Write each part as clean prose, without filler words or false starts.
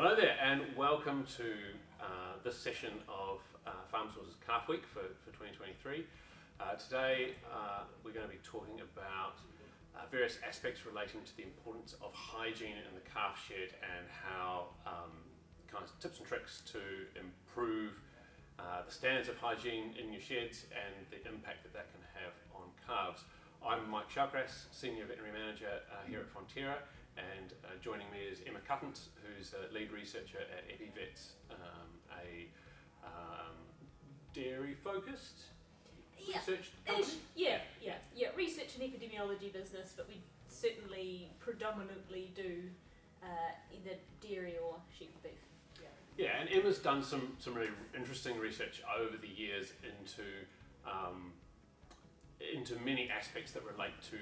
Hello there, and welcome to this session of Farm Source's Calf Week for 2023. Today we're going to be talking about various aspects relating to the importance of hygiene in the calf shed and how kind of tips and tricks to improve the standards of hygiene in your sheds and the impact that can have on calves. I'm Mike Shalcrass, Senior Veterinary Manager here at Fonterra, and joining me is Emma Cuttant, who's a lead researcher at EpiVets, a dairy-focused research company? Yeah, research and epidemiology business, but we certainly predominantly do either dairy or sheep beef. Yeah, and Emma's done some really interesting research over the years into many aspects that relate to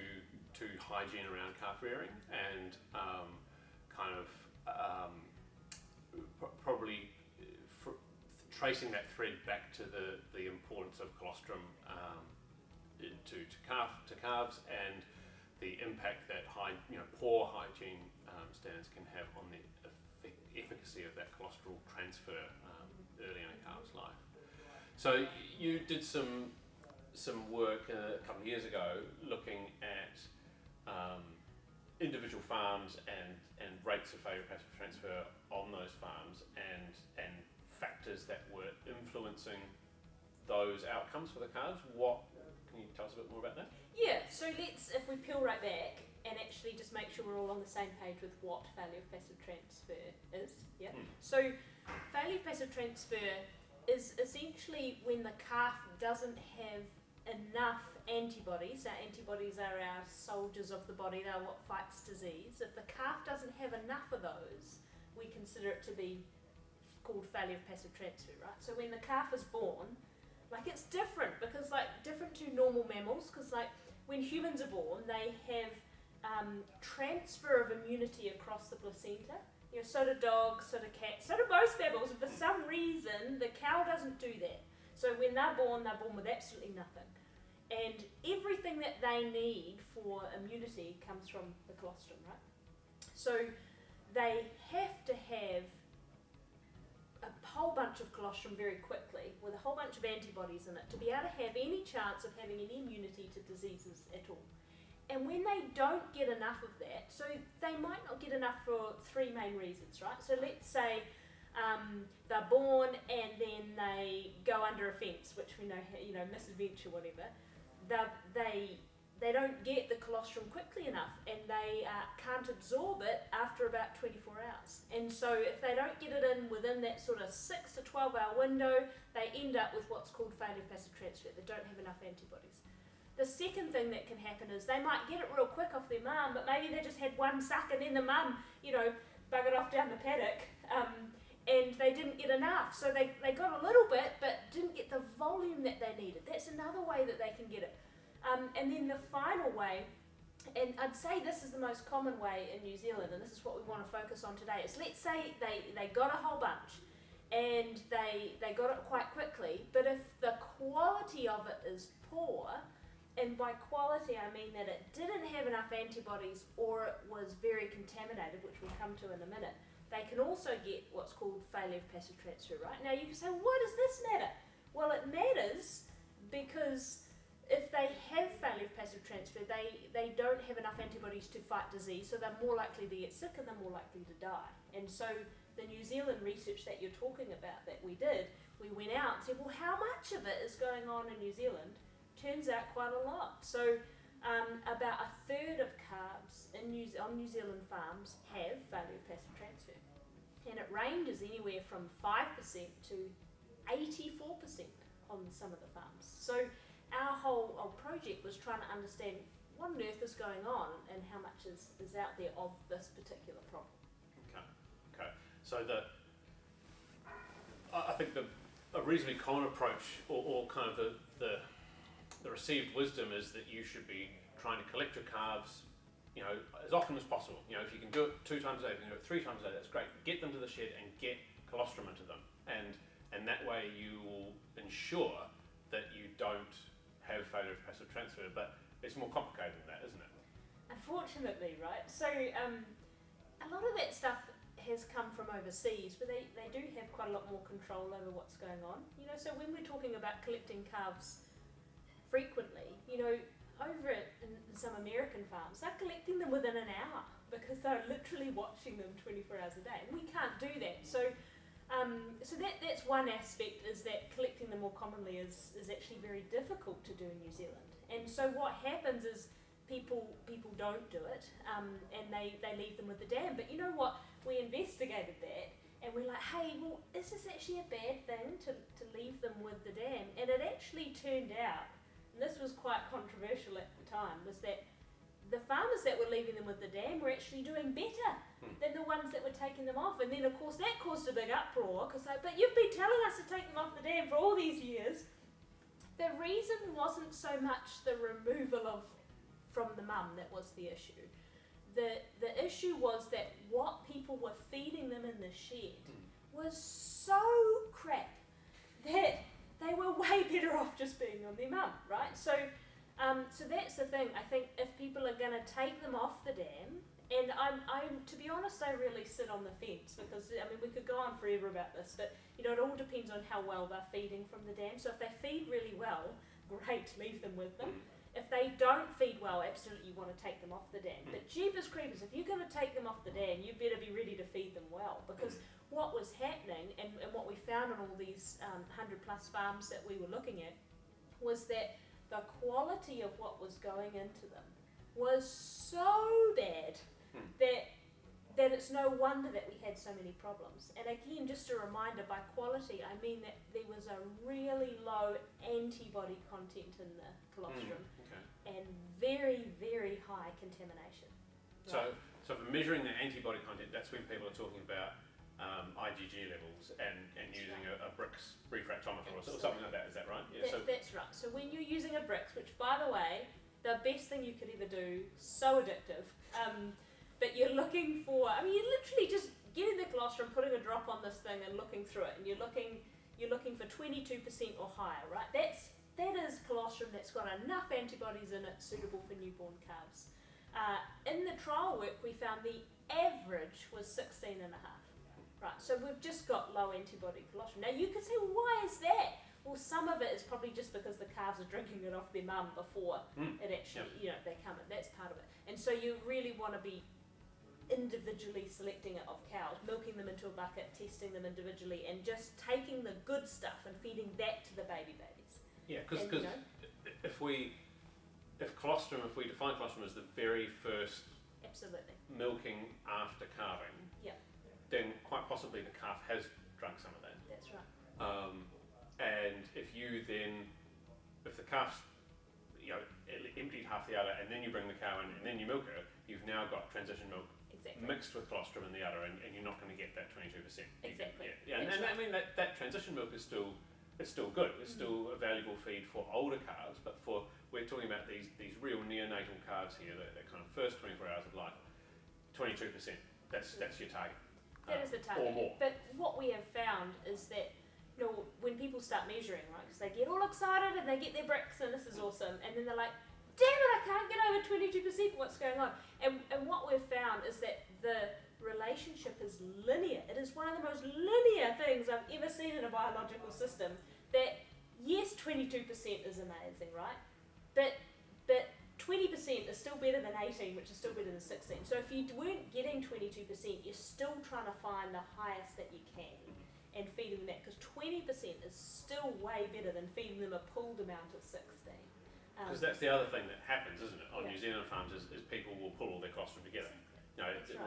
hygiene around calf rearing, and probably tracing that thread back to the importance of colostrum to calves, and the impact that poor hygiene standards can have on the efficacy of that colostral transfer early in a calf's life. So you did some work a couple of years ago looking at individual farms and rates of failure passive transfer on those farms and factors that were influencing those outcomes for the calves. What can you tell us a bit more about that? Yeah, so if we peel right back and actually just make sure we're all on the same page with what failure passive transfer is. Yeah. So failure passive transfer is essentially when the calf doesn't have enough antibodies. Our antibodies are our soldiers of the body, they're what fights disease. If the calf doesn't have enough of those, we consider it to be called failure of passive transfer, right? So when the calf is born, it's different because different to normal mammals, because when humans are born, they have transfer of immunity across the placenta. So do dogs, so do cats, so do most mammals, and for some reason the cow doesn't do that. So when they're born with absolutely nothing. And everything that they need for immunity comes from the colostrum, right? So they have to have a whole bunch of colostrum very quickly with a whole bunch of antibodies in it to be able to have any chance of having any immunity to diseases at all. And when they don't get enough of that, so they might not get enough for three main reasons, right? So let's say they're born and then they go under a fence, which we know, misadventure, whatever. They don't get the colostrum quickly enough, and they can't absorb it after about 24 hours. And so if they don't get it in within that sort of 6 to 12 hour window, they end up with what's called failure passive transfer. They don't have enough antibodies. The second thing that can happen is they might get it real quick off their mum, but maybe they just had one suck and then the mum, buggered off down the paddock, and they didn't get enough. So they got a little bit, but didn't get the volume that they needed. That's another way that they can get it. And then the final way, and I'd say this is the most common way in New Zealand, and this is what we want to focus on today, is let's say they got a whole bunch and they got it quite quickly, but if the quality of it is poor, and by quality I mean that it didn't have enough antibodies or it was very contaminated, which we'll come to in a minute, they can also get what's called failure of passive transfer, right? Now you can say, well, why does this matter? Well, it matters because if they have failure of passive transfer, they don't have enough antibodies to fight disease, so they're more likely to get sick and they're more likely to die. And so the New Zealand research that you're talking about that we did, we went out and said, well, how much of it is going on in New Zealand? Turns out quite a lot. So about a third of calves on New Zealand farms have failure of passive transfer. And it ranges anywhere from 5% to 84% on some of the farms. So our whole project was trying to understand what on earth is going on and how much is out there of this particular problem. Okay. So I think a reasonably common approach, or kind of the received wisdom, is that you should be trying to collect your calves, as often as possible. If you can do it 2 times a day, if you can do it 3 times a day, that's great. Get them to the shed and get colostrum into them, and that way you will ensure that you don't have failure of passive transfer. But it's more complicated than that, isn't it? Unfortunately, right? So a lot of that stuff has come from overseas, but they do have quite a lot more control over what's going on. So when we're talking about collecting calves frequently, over in some American farms, they're collecting them within an hour because they're literally watching them 24 hours a day, and we can't do that. So that's one aspect, is that collecting them more commonly is actually very difficult to do in New Zealand. And so what happens is people don't do it, and they leave them with the dam. But you know what? We investigated that, and we're like, hey, well, is this actually a bad thing to leave them with the dam? And it actually turned out, and this was quite controversial at the time, was that the farmers that were leaving them with the dam were actually doing better than the ones that were taking them off. And then, of course, that caused a big uproar, because but you've been telling us to take them off the dam for all these years. The reason wasn't so much the removal from the mum that was the issue. The issue was that what people were feeding them in the shed was so crap that they were way better off just being on their mum, right? So that's the thing. I think if people are going to take them off the dam, and I'm to be honest, I really sit on the fence, because we could go on forever about this, but it all depends on how well they're feeding from the dam. So if they feed really well, great, leave them with them. If they don't feed well, absolutely you want to take them off the dam. But jeepers creepers, if you're going to take them off the dam, you better be ready to feed them well, because what was happening, and what we found on all these 100 plus farms that we were looking at, was that the quality of what was going into them was so bad that it's no wonder that we had so many problems. And again, just a reminder, by quality I mean that there was a really low antibody content in the colostrum, and very, very high contamination. Right? So for measuring the antibody content, that's when people are talking about IgG levels and using a Brix refractometer or something like that. Is that right? Yeah. That's right. So when you're using a Brix, which by the way, the best thing you could ever do, so addictive, but you're looking for, you're literally just getting the colostrum, putting a drop on this thing and looking through it, and you're looking for 22% or higher, right? That is colostrum that's got enough antibodies in it suitable for newborn calves. In the trial work, we found the average was 16 and a half. Right, so we've just got low antibody colostrum. Now you could say, well, why is that? Well, some of it is probably just because the calves are drinking it off their mum before it actually, they come in. That's part of it. And so you really want to be individually selecting it of cows, milking them into a bucket, testing them individually, and just taking the good stuff and feeding that to the babies. Yeah, because if we define colostrum as the very first absolutely milking after calving, then quite possibly the calf has drunk some of that. That's right. And if the calf's emptied half the udder, and then you bring the cow in and then you milk her, you've now got transition milk mixed with colostrum in the udder, and you're not going to get that 22%. Exactly. And that transition milk is still good. It's still a valuable feed for older calves, but we're talking about these real neonatal calves here, that kind of first 24 hours of life, 22%. That's your target. That is the target. Or more. But what we have found is that when people start measuring, right, because they get all excited and they get their Brix and this is awesome, and then they're like, damn it, I can't get over 22%, what's going on? And what we've found is that the relationship is linear. It is one of the most linear things I've ever seen in a biological system, that yes, 22% is amazing, right? But 20% is still better than 18, which is still better than 16. So if you weren't getting 22%, you're still trying to find the highest that you can and feed them that, because 20% is still way better than feeding them a pooled amount of 16. Because that's the other thing that happens, isn't it, on New Zealand farms, is people will pull all their colostrum together.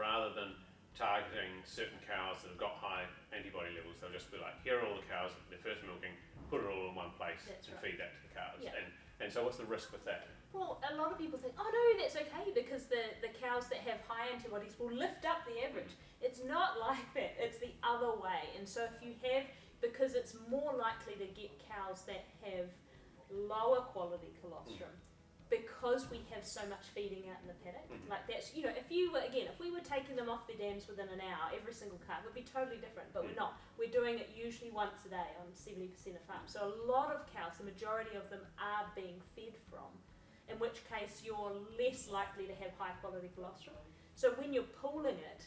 Rather than targeting certain cows that have got high antibody levels, they'll just be like, here are all the cows, their first milking, put it all in one place feed that to the cows. Yeah. And so what's the risk with that? Well, a lot of people think, oh no, that's okay, because the cows that have high antibodies will lift up the average. It's not like that, it's the other way. And so if you have, because it's more likely to get cows that have lower quality colostrum, because we have so much feeding out in the paddock. Like that's, if we were taking them off their dams within an hour, every single calf would be totally different, but we're not. We're doing it usually once a day on 70% of farms. So a lot of cows, the majority of them are being fed from, in which case you're less likely to have high quality colostrum. So when you're pooling it,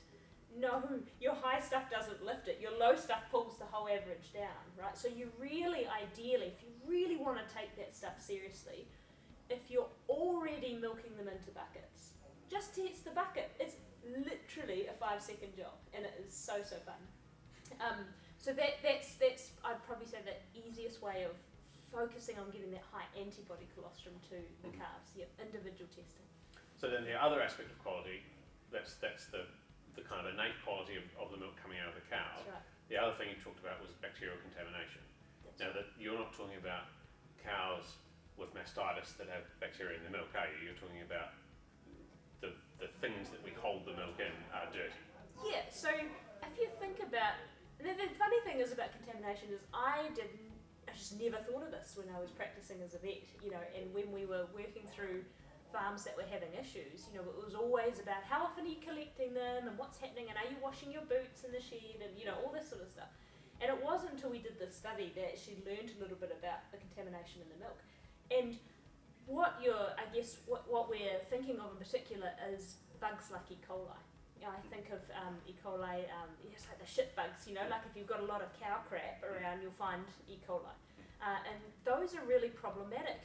no, your high stuff doesn't lift it. Your low stuff pulls the whole average down, right? So you really, ideally, if you really want to take that stuff seriously, if you're already milking them into buckets, just test the bucket. It's literally a 5-second job, and it is so fun. So that's I'd probably say the easiest way of focusing on getting that high antibody colostrum to the calves. Yep, individual testing. So then the other aspect of quality, that's the kind of innate quality of the milk coming out of the cow. That's right. The other thing you talked about was bacterial contamination. Now that you're not talking about cows with mastitis that have bacteria in the milk, are you? You're talking about the things that we hold the milk in are dirty. Yeah, so if you think about, the funny thing is about contamination is I just never thought of this when I was practicing as a vet, and when we were working through farms that were having issues, it was always about how often are you collecting them and what's happening and are you washing your boots in the shed and all this sort of stuff. And it wasn't until we did this study that she learned a little bit about the contamination in the milk. And what we're thinking of in particular is bugs like E. coli. I think of E. coli, it's like the shit bugs, like if you've got a lot of cow crap around, you'll find E. coli. And those are really problematic.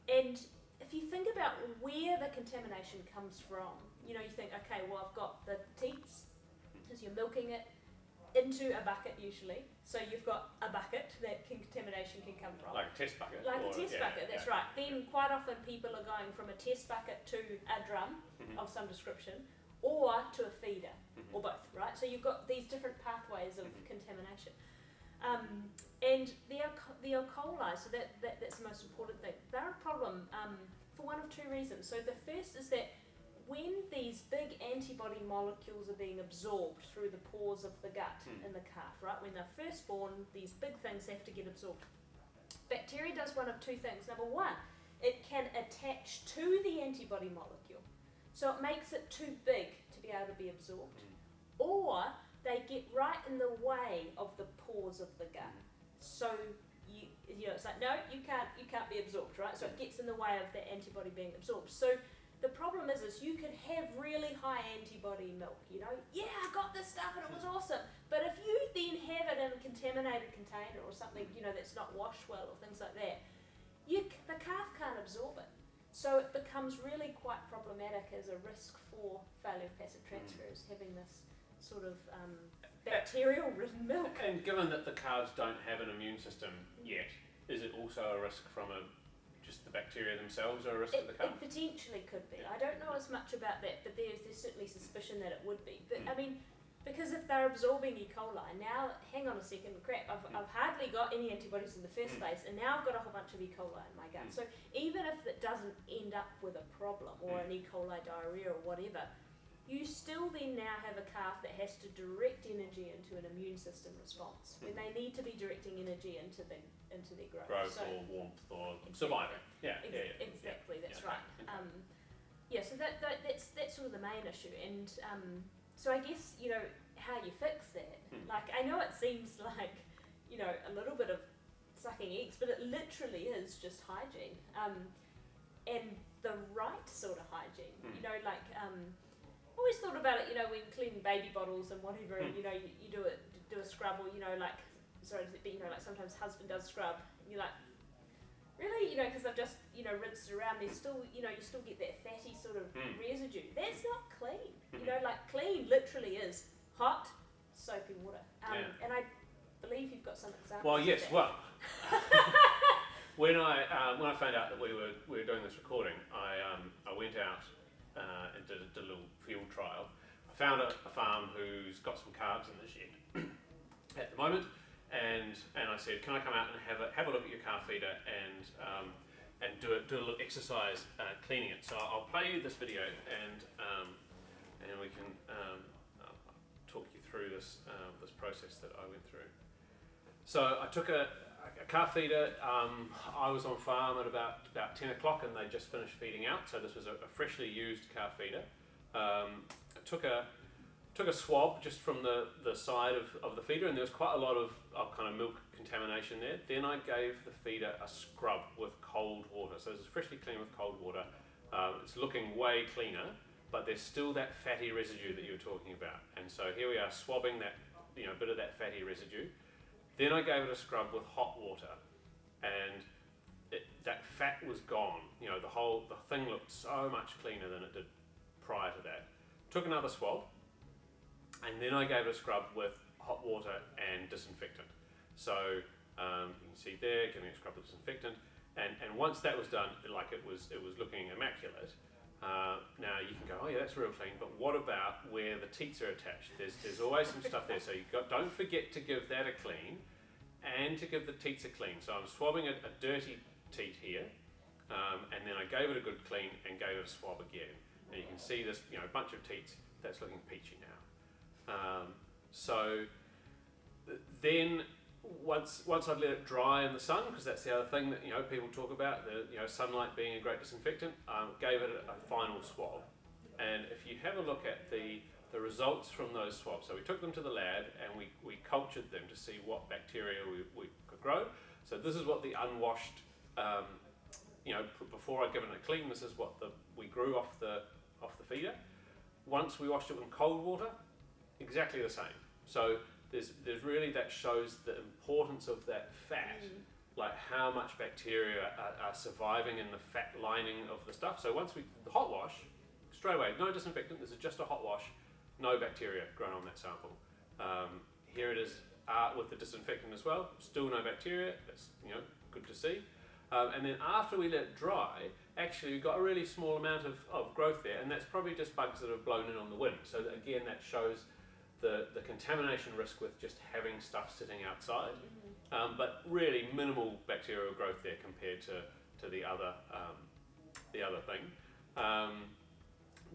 And if you think about where the contamination comes from, you think, okay, well, I've got the teats, because you're milking it into a bucket usually. So you've got a bucket that contamination can come from. Like a test bucket? Like a test bucket, that's right. Then quite often people are going from a test bucket to a drum of some description, or to a feeder, or both, right? So you've got these different pathways of contamination. And the E. coli, so that's the most important thing. They're a problem for one of two reasons. So the first is that when these big antibody molecules are being absorbed through the pores of the gut in the calf, right? When they're first born, these big things have to get absorbed. Bacteria does one of two things. Number one, it can attach to the antibody molecule. So it makes it too big to be able to be absorbed. Or they get right in the way of the pores of the gut. So it's like, no, you can't be absorbed, right? So it gets in the way of the antibody being absorbed. So the problem is you could have really high antibody milk, yeah, I got this stuff and it was awesome. But if you then have it in a contaminated container or something, that's not washed well or things like that, the calf can't absorb it. So it becomes really quite problematic as a risk for failure of passive transfers, having this sort of bacterial-ridden milk. And given that the calves don't have an immune system yet, is it also a risk from just the bacteria themselves, or a risk to the calf? It potentially could be. I don't know as much about that, but there's certainly suspicion that it would be. But I mean, because if they're absorbing E. coli, now, hang on a second, crap, I've hardly got any antibodies in the first place, and now I've got a whole bunch of E. coli in my gut. So even if it doesn't end up with a problem, or an E. coli diarrhea or whatever, you still then now have a calf that has to direct energy into an immune system response, when they need to be directing energy into their growth. Growth or warmth or surviving. Exactly, that's right. Okay. So that's sort of the main issue. And so I guess, how you fix that. Like, I know it seems like, a little bit of sucking eggs, but it literally is just hygiene. And the right sort of hygiene. I always thought about it, when cleaning baby bottles and whatever, and you do a scrub, or like sometimes husband does scrub, and you're like, really, because I've just rinsed it around. There's still, you still get that fatty sort of residue. That's not clean. Clean literally is hot, soapy water. And I believe you've got some examples. Well, yes. Of that. Well, when I found out that we were doing this recording, I went out and did a little field trial. I found a farm who's got some calves in the shed at the moment, and I said, can I come out and have a look at your calf feeder and do a little exercise cleaning it. So I'll play you this video and we can talk you through this process that I went through. So I took a calf feeder. I was on farm at about 10 o'clock and they just finished feeding out, so this was a freshly used calf feeder. I took a swab just from the side of the feeder, and there was quite a lot of kind of milk contamination there. Then I gave the feeder a scrub with cold water. So this is freshly cleaned with cold water. It's looking way cleaner but there's still that fatty residue that you were talking about. And so here we are swabbing that, bit of that fatty residue. Then I gave it a scrub with hot water, and that fat was gone. The thing looked so much cleaner than it did prior to that. Took another swab, and then I gave it a scrub with hot water and disinfectant. So you can see there, giving it a scrub with disinfectant, and once that was done, it was looking immaculate. Now you can go, oh yeah, that's real clean, but what about where the teats are attached? There's always some stuff there, so don't forget to give that a clean, and to give the teats a clean. So I'm swabbing a dirty teat here, and then I gave it a good clean and gave it a swab again. And you can see this, bunch of teats that's looking peachy now. So then once I'd let it dry in the sun, because that's the other thing that people talk about, sunlight being a great disinfectant, gave it a final swab. And if you have a look at the results from those swabs, so we took them to the lab and we cultured them to see what bacteria we could grow. So this is what the unwashed, before I'd given it a clean, this is what we grew off the feeder. Once we washed it in cold water, exactly the same. So there's really, that shows the importance of that fat, like how much bacteria are surviving in the fat lining of the stuff. So once the hot wash, straight away, no disinfectant, this is just a hot wash, no bacteria grown on that sample. Here it is with the disinfectant as well, still no bacteria, that's good to see. And then after we let it dry, actually we've got a really small amount of growth there, and that's probably just bugs that have blown in on the wind. So again, that shows the contamination risk with just having stuff sitting outside, but really minimal bacterial growth there compared to the other thing.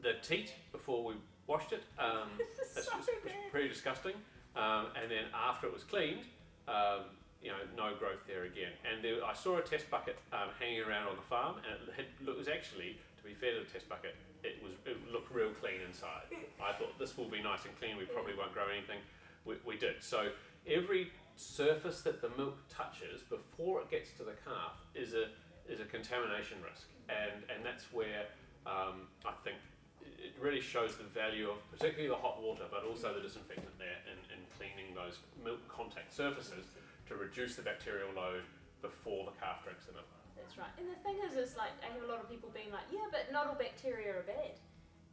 The teat, before we washed it, was pretty disgusting, and then after it was cleaned, no growth there again. And I saw a test bucket hanging around on the farm, and it was actually, to be fair to the test bucket, it looked real clean inside. I thought this will be nice and clean, we probably won't grow anything. We did. So every surface that the milk touches before it gets to the calf is a contamination risk, and that's where I think it really shows the value of particularly the hot water, but also the disinfectant there in cleaning those milk contact surfaces to reduce the bacterial load before the calf drinks the milk. That's right. And the thing is like, I have a lot of people being like, yeah, but not all bacteria are bad.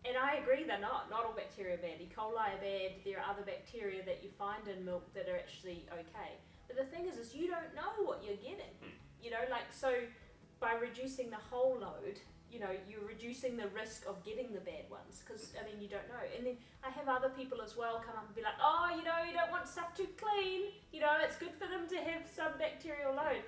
And I agree, they're not. Not all bacteria are bad. E. coli are bad. There are other bacteria that you find in milk that are actually okay. But the thing is you don't know what you're getting. So by reducing the whole load, you're reducing the risk of getting the bad ones, because you don't know. And then I have other people as well come up and be like, oh, you don't want stuff too clean, it's good for them to have some bacterial load.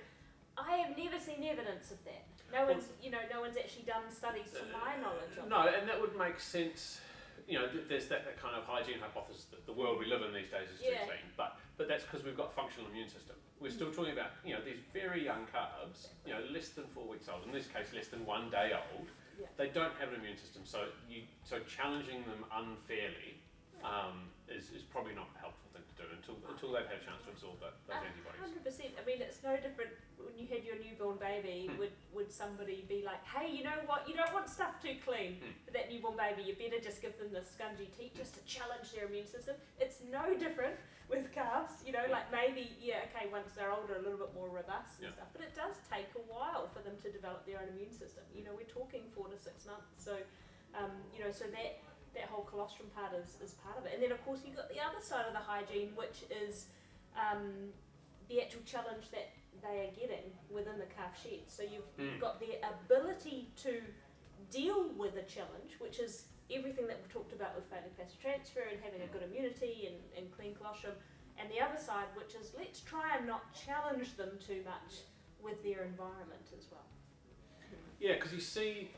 I have never seen evidence of that. No one's actually done studies to my knowledge of No, and that would make sense. There's that kind of hygiene hypothesis that the world we live in these days is too clean, but that's because we've got functional immune system. We're still talking about these very young calves, less than 4 weeks old, in this case less than 1 day old. Yeah. They don't have an immune system, so challenging them unfairly is probably not a helpful thing to do until they've had a chance to absorb those antibodies. 100%. It's no different when you had your newborn baby. Would somebody be like, hey, you know what? You don't want stuff too clean for that newborn baby. You better just give them the scungy teat just to challenge their immune system. It's no different with calves. Like maybe once they're older, a little bit more robust and stuff. But it does take a while for them to develop their own immune system. We're talking 4 to 6 months. So, so that whole colostrum part is part of it. And then of course you've got the other side of the hygiene, which is the actual challenge that they are getting within the calf shed. So you've got the ability to deal with a challenge, which is everything that we've talked about with failure passive transfer and having a good immunity and clean colostrum, and the other side, which is let's try and not challenge them too much with their environment as well. Yeah, because you see,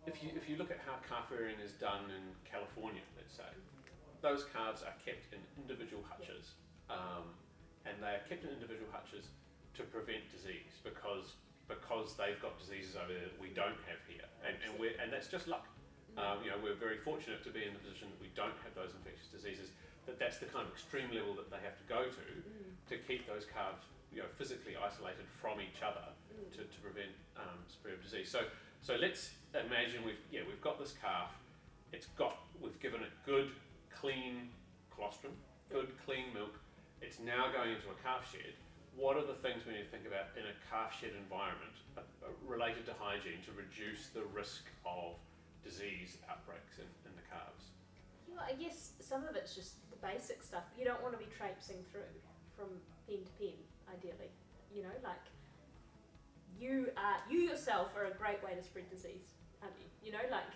if you look at how calf rearing is done in California, let's say, those calves are kept in individual hutches, and they are kept in individual hutches to prevent disease because they've got diseases over there that we don't have here, and that's just luck. We're very fortunate to be in the position that we don't have those infectious diseases. But that's the kind of extreme level that they have to go to keep those calves physically isolated from each other to prevent spread of disease. So So let's imagine we've got this calf. We've given it good, clean colostrum, good, clean milk. It's now going into a calf shed. What are the things we need to think about in a calf shed environment related to hygiene to reduce the risk of disease outbreaks in the calves? Yeah, I guess some of it's just the basic stuff. You don't want to be traipsing through from pen to pen, ideally. You know, like you yourself are a great way to spread disease, aren't you? You know, like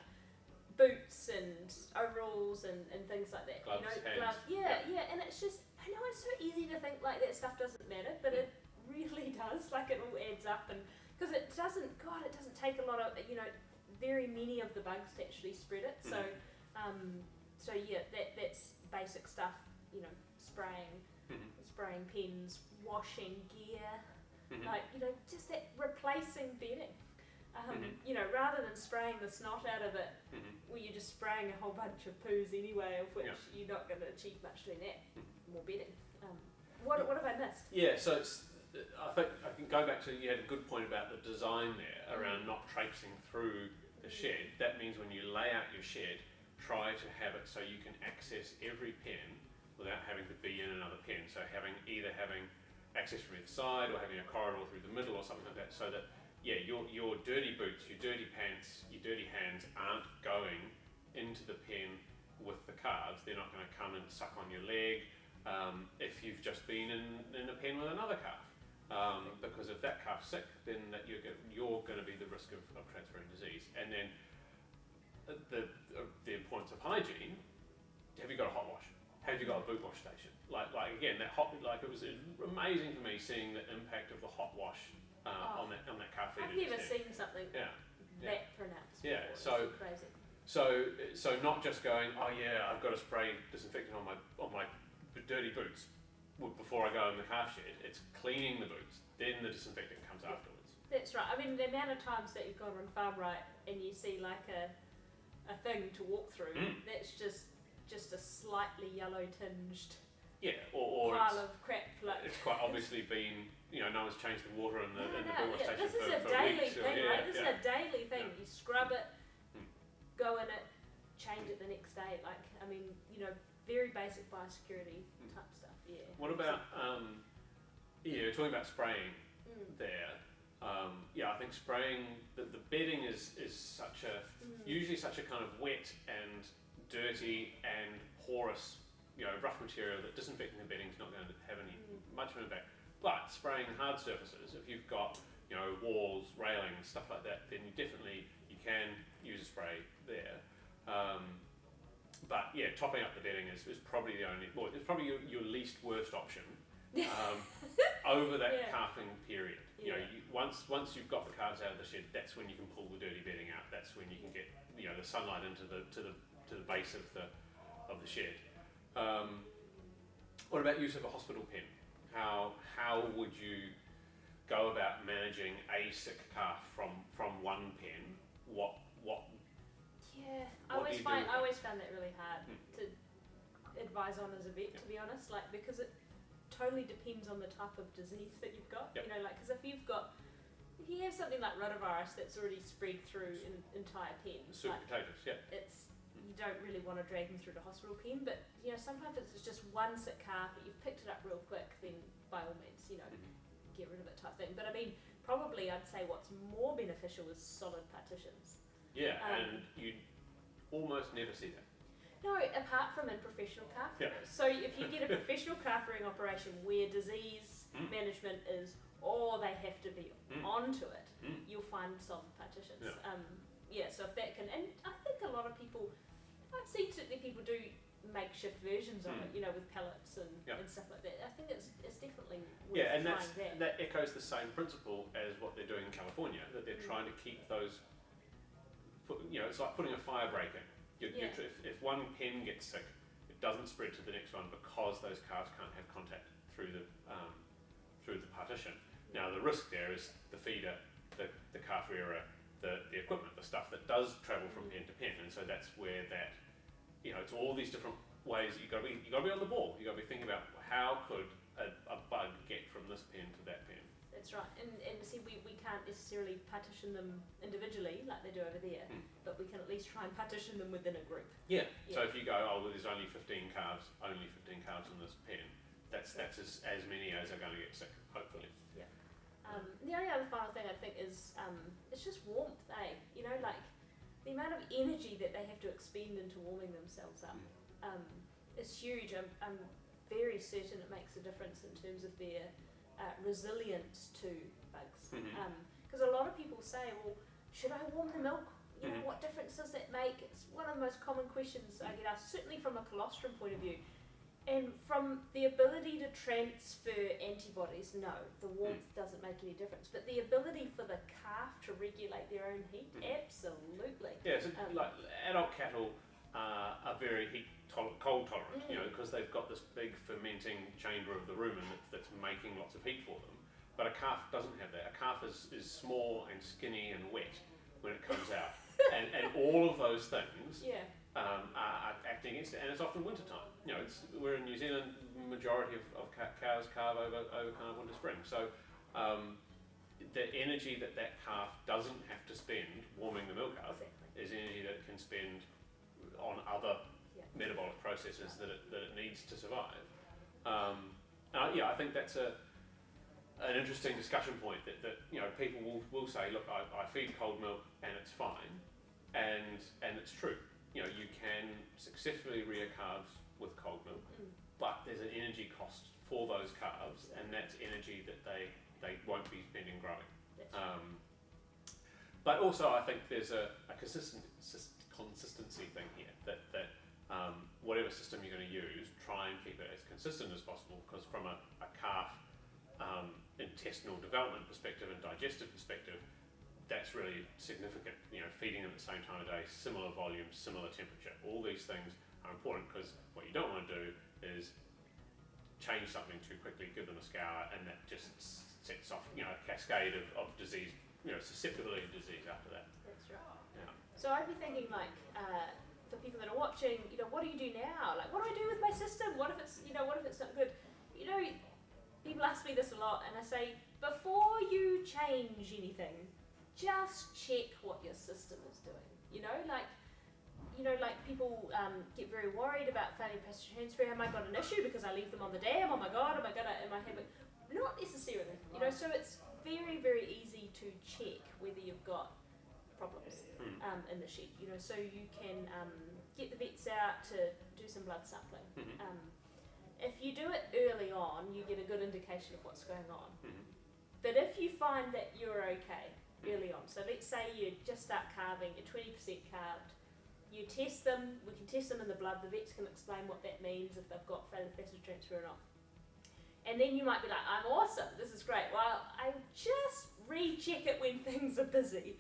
boots and overalls and things like that. Gloves, you know, hands. gloves. Yeah, and it's just, I know it's so easy to think like that stuff doesn't matter, but it really does. Like it all adds up, and because it doesn't take a lot of, you know, very many of the bugs to actually spread it. So, so yeah, that's basic stuff. You know, spraying pens, washing gear, like, you know, just that replacing bedding. You know, rather than spraying the snot out of it, where you're just spraying a whole bunch of poos anyway, of which you're not going to achieve much doing that. More bedding. What have I missed? Yeah, so I think I can go back to, you had a good point about the design there around not traipsing through the shed. That means when you lay out your shed, try to have it so you can access every pen without having to be in another pen. So either having access from either side or having a corridor through the middle or something like that, so that your dirty boots, your dirty pants, your dirty hands aren't going into the pen with the calves. They're not going to come and suck on your leg if you've just been in a pen with another calf. Because if that calf's sick, then you're going to be the risk of transferring disease. And then the importance of hygiene. Have you got a hot wash? Have you got a boot wash station? Like again, it was amazing for me seeing the impact of the hot wash on that calf feeder. I've never seen something that pronounced. Yeah, before. It's crazy. So not just going, oh yeah, I've got to spray disinfectant on my dirty boots before I go in the calf shed. It's cleaning the boots, then the disinfectant comes afterwards. That's right. I mean, the amount of times that you've gone on Farm Right and you see like a thing to walk through, that's just a slightly yellow tinged or pile of crap. Like it's quite obviously been, you know, no one's changed the water in the boot wash station this is a for daily weeks. thing, right? This is a daily thing. You scrub it, go in it, change it the next day. Like, I mean, you know, very basic biosecurity type stuff. Yeah. What about talking about spraying there? I think spraying the bedding is usually such a kind of wet and dirty and porous, you know, rough material that disinfecting the bedding is not going to have any much of an impact. But spraying hard surfaces, if you've got, you know, walls, railings, stuff like that, then you can use a spray there. But yeah, topping up the bedding is probably it's probably your least worst option over that calving period. You know, once you've got the calves out of the shed, that's when you can pull the dirty bedding out. That's when you can get, you know, the sunlight into the base of the shed. What about use of a hospital pen? How would you go about managing a sick calf from one pen? I always found that really hard to advise on as a vet, to be honest, like, because it totally depends on the type of disease that you've got. You know, like, because if you have something like rotavirus that's already spread through an entire pen, super contagious. You don't really want to drag them through the hospital pen, but you know, sometimes it's just one sick calf that you've picked it up real quick, then by all means, you know, get rid of it type thing. But I mean, probably I'd say what's more beneficial is solid partitions. Yeah, and you almost never see that. No, apart from in professional calf rearers. So if you get a professional calf rearing operation where disease management is all they have to be onto it, you'll find solid partitions. So if that can, and I think a lot of people, I've seen certainly people do makeshift versions of it, you know, with pellets and stuff like that. I think it's definitely worth and trying that echoes the same principle as what they're doing in California, that they're trying to keep those, you know, it's like putting a fire break in. If one pen gets sick, it doesn't spread to the next one because those calves can't have contact through the partition. Now the risk there is the feeder, the calf rearer, the equipment, the stuff that does travel from pen to pen, and so that's where that, you know, it's all these different ways that you got to be on the ball. You got to be thinking about how could a bug get from this pen to that pen. That's right. And see, we can't necessarily partition them individually like they do over there, but we can at least try and partition them within a group. Yeah. So if you go, oh, well, there's only 15 calves in this pen, that's as many as are going to get sick, hopefully. Yeah. The only other final thing I think is it's just warmth, eh? You know, like the amount of energy that they have to expend into warming themselves up is huge. I'm very certain it makes a difference in terms of their resilience to bugs. Because a lot of people say, well, should I warm the milk? You know, what difference does that make? It's one of the most common questions I get asked, certainly from a colostrum point of view. And from the ability to transfer antibodies, no, the warmth doesn't make any difference. But the ability for the calf to regulate their own heat, absolutely. Yeah, so like adult cattle are very cold tolerant, you know, because they've got this big fermenting chamber of the rumen that's making lots of heat for them. But a calf doesn't have that. A calf is small and skinny and wet when it comes out. and all of those things are acting against it, and it's often winter time. You know, we're in New Zealand, the majority of cows calve over kind of winter spring. So the energy that calf doesn't have to spend warming the milk up is energy that it can spend on other metabolic processes that it needs to survive. I think that's an interesting discussion point that you know, people will say, look, I feed cold milk and it's fine, and it's true. You know, you can successfully rear calves with cold milk, but there's an energy cost for those calves, and that's energy that they won't be spending growing. But also, I think there's a consistency thing here that whatever system you're going to use, try and keep it as consistent as possible, because from a calf intestinal development perspective and digestive perspective, that's really significant. You know, feeding them at the same time of day, similar volume, similar temperature, all these things are important, because what you don't want to do is change something too quickly, give them a scour, and that just sets off, you know, a cascade of disease, you know, susceptibility to disease after that. That's right. Yeah. So I'd be thinking, like, for people that are watching, you know, what do you do now? Like, what do I do with my system? What if it's not good? You know, people ask me this a lot, and I say, before you change anything, just check what your system is doing. You know, like people get very worried about failure passage transfer. Have I got an issue because I leave them on the dam? Oh my God, am I having? Not necessarily. You know, so it's very, very easy to check whether you've got problems in the shed. You know, so you can get the vets out to do some blood sampling. If you do it early on, you get a good indication of what's going on. But if you find that you're okay early on, so let's say you just start calving, you're 20% calved, you test them, we can test them in the blood, the vets can explain what that means, if they've got failure passage transfer or not. And then you might be like, I'm awesome, this is great. Well, I just recheck it when things are busy.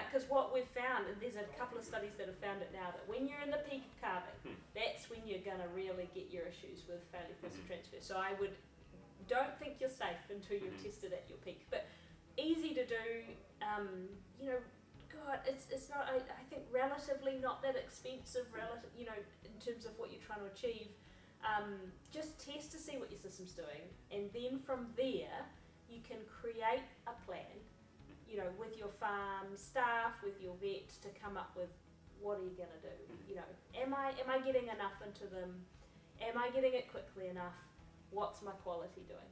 Because what we've found, and there's a couple of studies that have found it now, that when you're in the peak of calving, that's when you're going to really get your issues with failure passage transfer. So don't think you're safe until you've tested at your peak. But easy to do, you know, God, it's not, I think, relatively not that expensive, you know, in terms of what you're trying to achieve. Just test to see what your system's doing, and then from there, you can create a plan, you know, with your farm staff, with your vet, to come up with what are you going to do. You know, am I getting enough into them? Am I getting it quickly enough? What's my quality doing?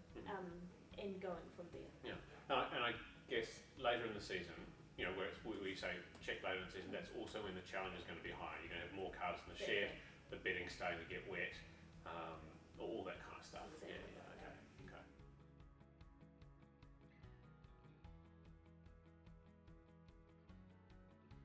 And going from there. Yeah, and I guess later in the season, you know, where we say check later in the season, that's also when the challenge is going to be higher. You're going to have more calves in the shed, the bedding's starting to get wet, all that kind of stuff. Exactly. Yeah.